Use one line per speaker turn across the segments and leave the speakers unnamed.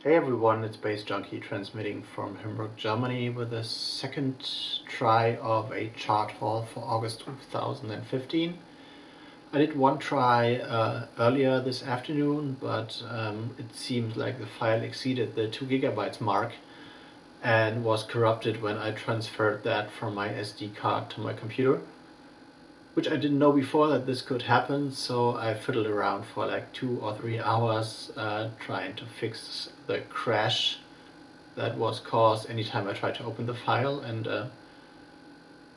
Hey everyone, it's baze.djunkiii transmitting from Hamburg, Germany with a second try of a chart haul for August 2015. I did one try earlier this afternoon, but it seems like the file exceeded the 2 GB mark and was corrupted when I transferred that from my SD card to my computer, which I didn't know before that this could happen, so I fiddled around for like 2 or 3 hours trying to fix the crash that was caused anytime I tried to open the file, and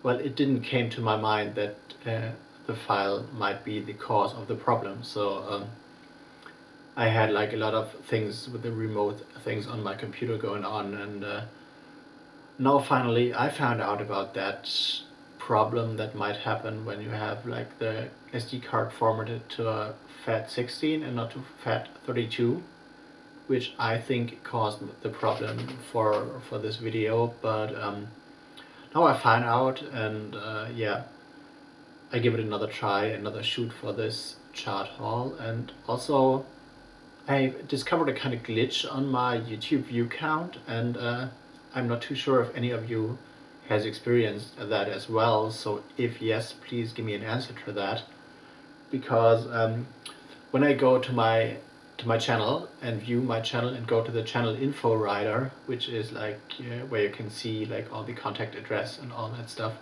well, it didn't came to my mind that the file might be the cause of the problem. So I had like a lot of things with the remote things on my computer going on, and now finally I found out about that problem that might happen when you have like the SD card formatted to a FAT16 and not to FAT32, which I think caused the problem for this video. But now I found out, and yeah, I give it another try, another shoot for this chart haul. And also I discovered a kind of glitch on my YouTube view count, and I'm not too sure if any of you has experienced that as well. So if yes, please give me an answer to that, because when I go to my channel and view my channel and go to the channel info rider, which is like where you can see like all the contact address and all that stuff,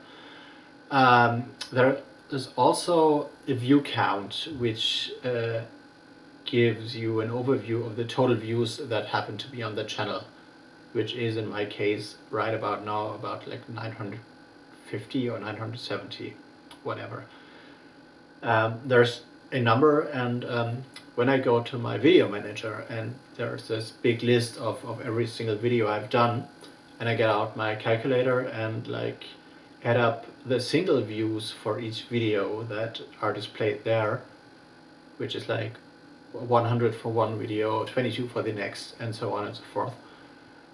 there is also a view count which gives you an overview of the total views that happen to be on the channel, which is in my case right about now about like 950 or 970, whatever. There's a number, and when I go to my video manager and there's this big list of every single video I've done, and I get out my calculator and like add up the single views for each video that are displayed there, which is like 100 for one video, 22 for the next, and so on and so forth,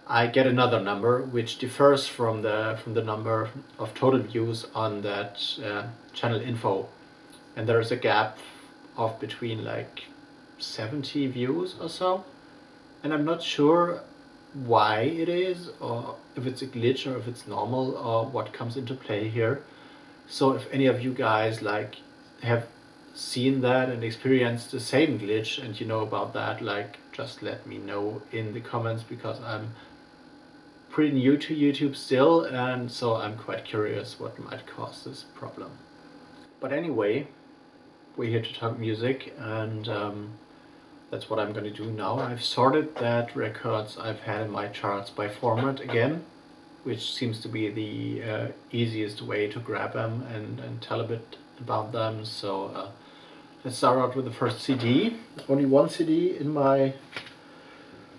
I get another number which differs from the number of total views on that channel info, and there is a gap of between like 70 views or so, and I'm not sure why it is, or if it's a glitch, or if it's normal, or what comes into play here. So if any of you guys like have seen that and experienced the same glitch and you know about that, like just let me know in the comments, because I'm pretty new to YouTube still, and so I'm quite curious what might cause this problem. But anyway, we're here to talk music, and that's what I'm going to do now. I've sorted that records I've had in my charts by format again, which seems to be the easiest way to grab them and tell a bit about them. So let's start out with the first CD. Only one CD in my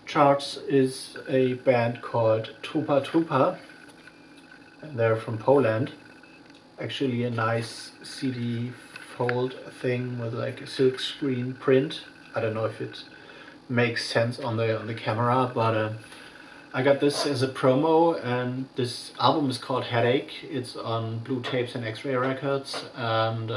charts is a band called Trupa Trupa, and they're from Poland. Actually a nice CD fold thing with like a silk screen print. I don't know if it makes sense on the camera, but I got this as a promo, and this album is called Headache. It's on Blue Tapes and X-Ray Records, and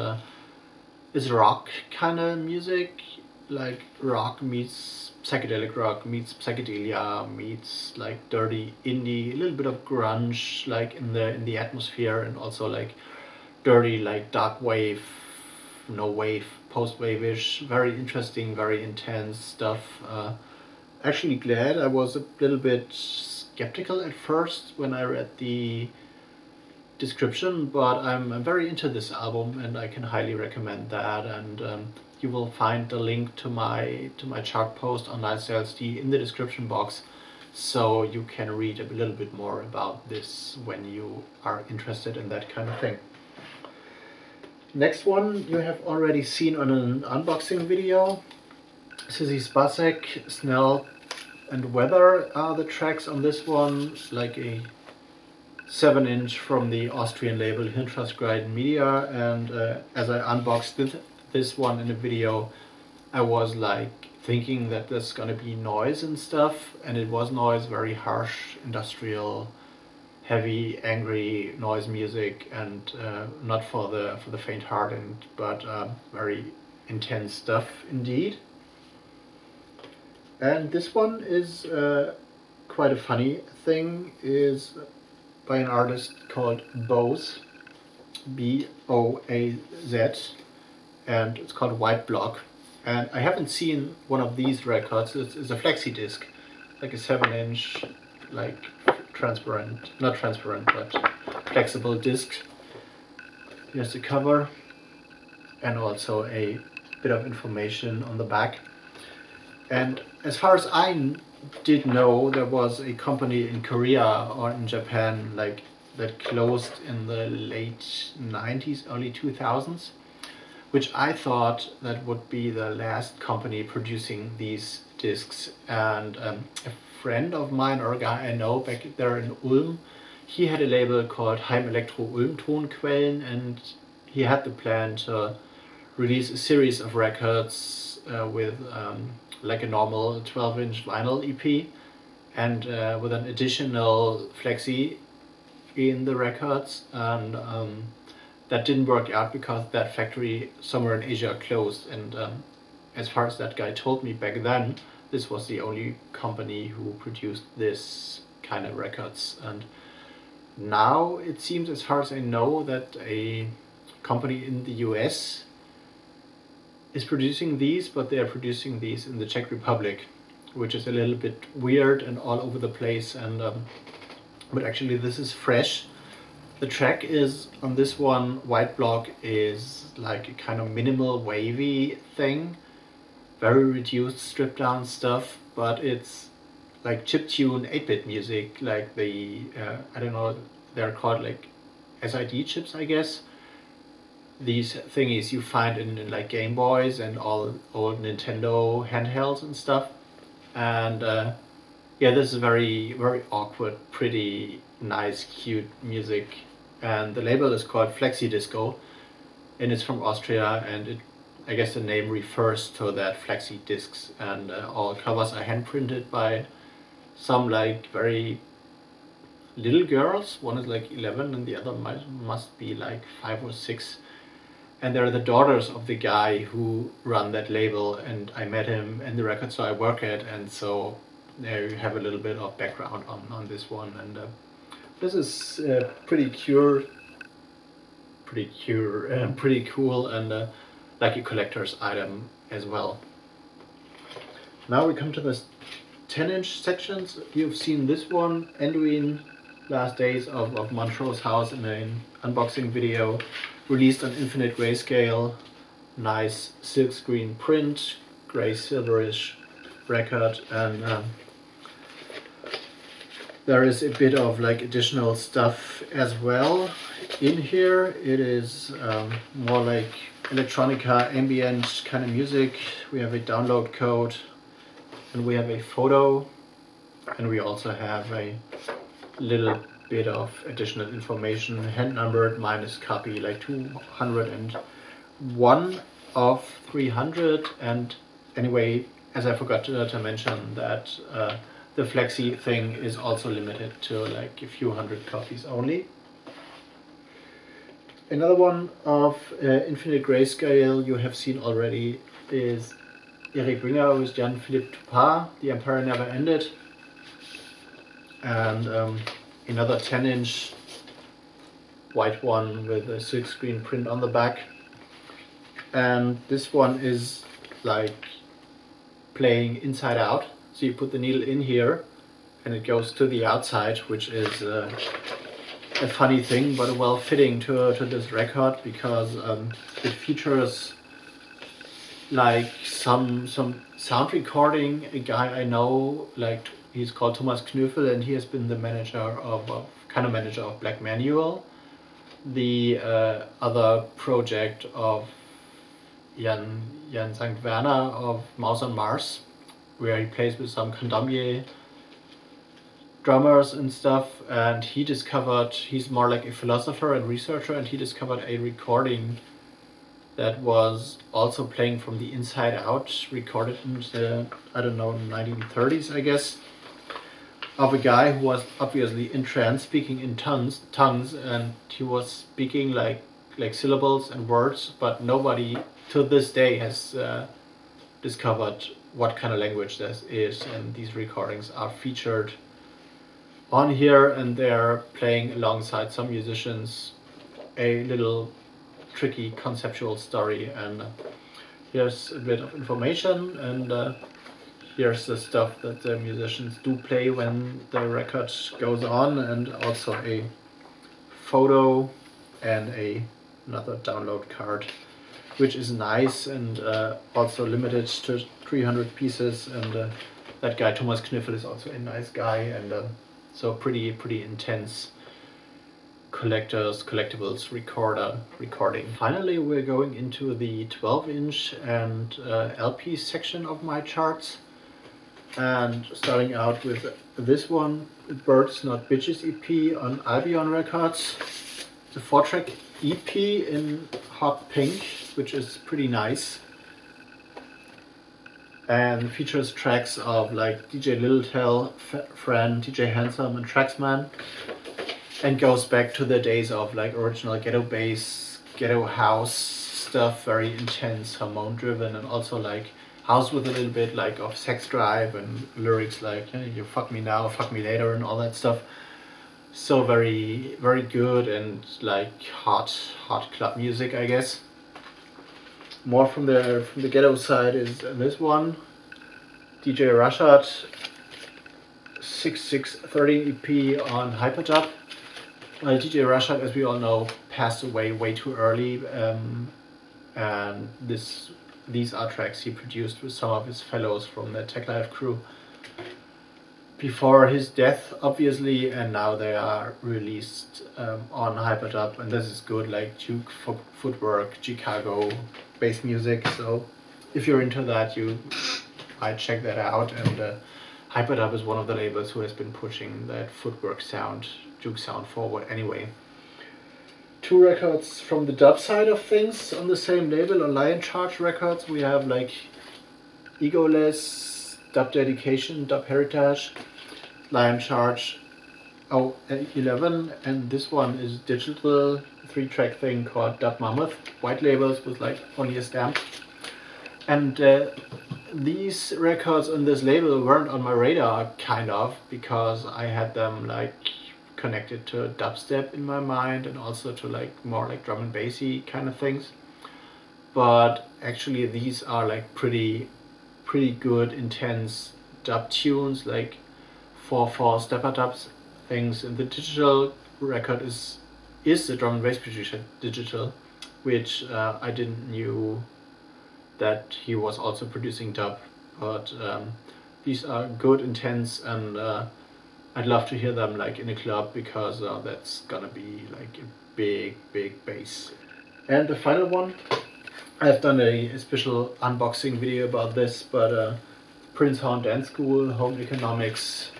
it's rock kind of music, like rock meets psychedelic rock meets psychedelia meets like dirty indie, a little bit of grunge like in the atmosphere, and also like dirty like dark wave, no wave, post-wave-ish, very interesting, very intense stuff. Actually glad. I was a little bit skeptical at first when I read the description, but I'm very into this album and I can highly recommend that. And you will find the link to my chart post on LSD in the description box, so you can read a little bit more about this when you are interested in that kind of thing. Next one you have already seen on an unboxing video. Sissy Spacek, Snell and Weather are the tracks on this one, like a 7-inch from the Austrian label Hirntranscriden Media. And as I unboxed this one in a video, I was like thinking that there's gonna be noise and stuff, and it was noise, very harsh, industrial, heavy, angry noise music, and not for the faint-hearted, but very intense stuff indeed. And this one is quite a funny thing, is by an artist called Baze, B-O-A-Z, and it's called White Block. And I haven't seen one of these records. It's a flexi disc, like a 7-inch, like transparent, not transparent, but flexible disc. Here's the cover, and also a bit of information on the back. And as far as I did know, there was a company in Korea or in Japan like that closed in the late 90s, early 2000s, which I thought that would be the last company producing these discs. And a friend of mine, or a guy I know back there in Ulm, he had a label called Heim Elektro Ulm Tonquellen, and he had the plan to release a series of records with like a normal 12-inch vinyl EP, and with an additional flexi in the records. And that didn't work out because that factory somewhere in Asia closed. And as far as that guy told me back then, this was the only company who produced this kind of records. And now it seems, as far as I know, that a company in the US is producing these, but they are producing these in the Czech Republic, which is a little bit weird and all over the place. And but actually this is fresh. The track is on this one, White Block, is like a kind of minimal wavy thing, very reduced, stripped down stuff, but it's like chiptune 8-bit music, like the I don't know, they're called like SID chips, I guess. These thingies you find in like Game Boys and all old Nintendo handhelds and stuff. And yeah, this is very, very awkward, pretty nice, cute music. And the label is called Flexi Disco, and it's from Austria, and I guess the name refers to that flexi discs. And all covers are hand printed by some like very little girls. One is like 11 and the other must be like 5 or 6. And they're the daughters of the guy who run that label, and I met him in the record store I work at, and so there you have a little bit of background on this one. And this is pretty cool, and like a collector's item as well. Now we come to the 10-inch sections. You've seen this one, Anduin, Last Days of Montrose House, in an unboxing video, released on infinite grayscale, nice silkscreen print, gray silverish record. And there is a bit of like additional stuff as well in here. It is more like electronica, ambient kind of music. We have a download code, and we have a photo, and we also have a little bit of additional information, hand numbered minus copy, like 201 of 300. And anyway, as I forgot to mention, that the flexi thing is also limited to like a few hundred copies only. Another one of infinite grayscale you have seen already is Eric Winger with Jan-Philippe Toupart, The Empire Never Ended. And another 10-inch white one with a silkscreen print on the back. And this one is like playing inside out. So you put the needle in here and it goes to the outside, which is a funny thing, but well fitting to this record, because it features like some sound recording. A guy I know, like, he's called Thomas Knöfel, and he has been the kind of manager of Black Manual, the other project of Jan St. Werner of Mouse on Mars, where he plays with some Candomblé drummers and stuff. And he's more like a philosopher and researcher, and he discovered a recording that was also playing from the inside out, recorded in the, I don't know, 1930s, I guess, of a guy who was obviously in trance, speaking in tongues, and he was speaking like syllables and words, but nobody to this day has discovered what kind of language this is, and these recordings are featured on here, and they're playing alongside some musicians a little tricky conceptual story. And here's a bit of information, and here's the stuff that the musicians do play when the record goes on, and also a photo and another download card, which is nice, and also limited to 300 pieces. And that guy Thomas Kniffel is also a nice guy, and so pretty intense collectibles recording. Finally, we're going into the 12-inch and LP section of my charts, and starting out with this one, Birds Not Bitches EP on Albion Records. It's a 4-track EP in hot pink, which is pretty nice, and features tracks of like DJ Littletel, Fran, DJ Handsome, and Traxman, and goes back to the days of like original ghetto bass, ghetto house stuff, very intense, hormone driven, and also like house with a little bit like of sex drive and lyrics like, hey, you fuck me now, fuck me later, and all that stuff. So very good, and like hot club music, I guess. More from the ghetto side is this one, DJ Rashad 6630 EP on Hyperdub. DJ Rashad, as we all know, passed away way too early, and these are tracks he produced with some of his fellows from the Tech Life crew before his death, obviously, and now they are released on Hyperdub, and this is good, like Duke footwork, Chicago bass music. So if you're into that, you might check that out. And Hyperdub is one of the labels who has been pushing that footwork sound, Duke sound forward anyway. 2 records from the dub side of things on the same label, on Lion Charge Records. We have like Egoless, Dub Dedication, Dub Heritage, Lion Charge 11, and this one is digital 3-track thing called Dub Mammoth, white labels with like only a stamp. And these records on this label weren't on my radar, kind of, because I had them like connected to dubstep in my mind, and also to like more like drum and bassy kind of things. But actually these are like pretty good, intense dub tunes, like 4/4 stepper dubs things. And the digital record is the drum and bass producer digital, which I didn't knew that he was also producing dub. But these are good, intense, and I'd love to hear them like in a club, because that's gonna be like a big bass. And the final one, I've done a special unboxing video about this, but Prince Horn Dance School, Home Economics,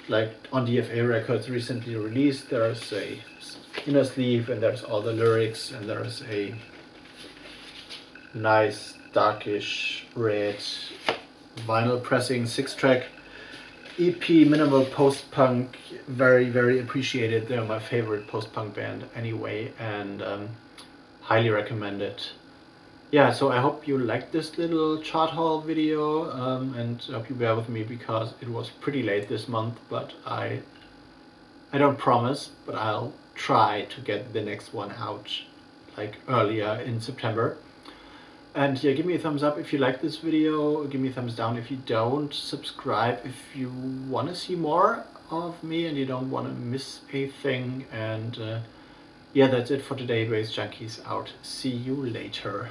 like on DFA Records, recently released. There's a inner sleeve, and there's all the lyrics, and there's a nice darkish red vinyl pressing 6-track EP, minimal post-punk, very appreciated. They're my favorite post-punk band anyway, and highly recommend it. Yeah, so I hope you liked this little chart haul video, and I hope you bear with me because it was pretty late this month, but I don't promise, but I'll try to get the next one out like earlier in September. And yeah, give me a thumbs up if you like this video, give me a thumbs down if you don't, subscribe if you want to see more of me and you don't want to miss a thing. And yeah, that's it for today. Baze Junkies out. See you later.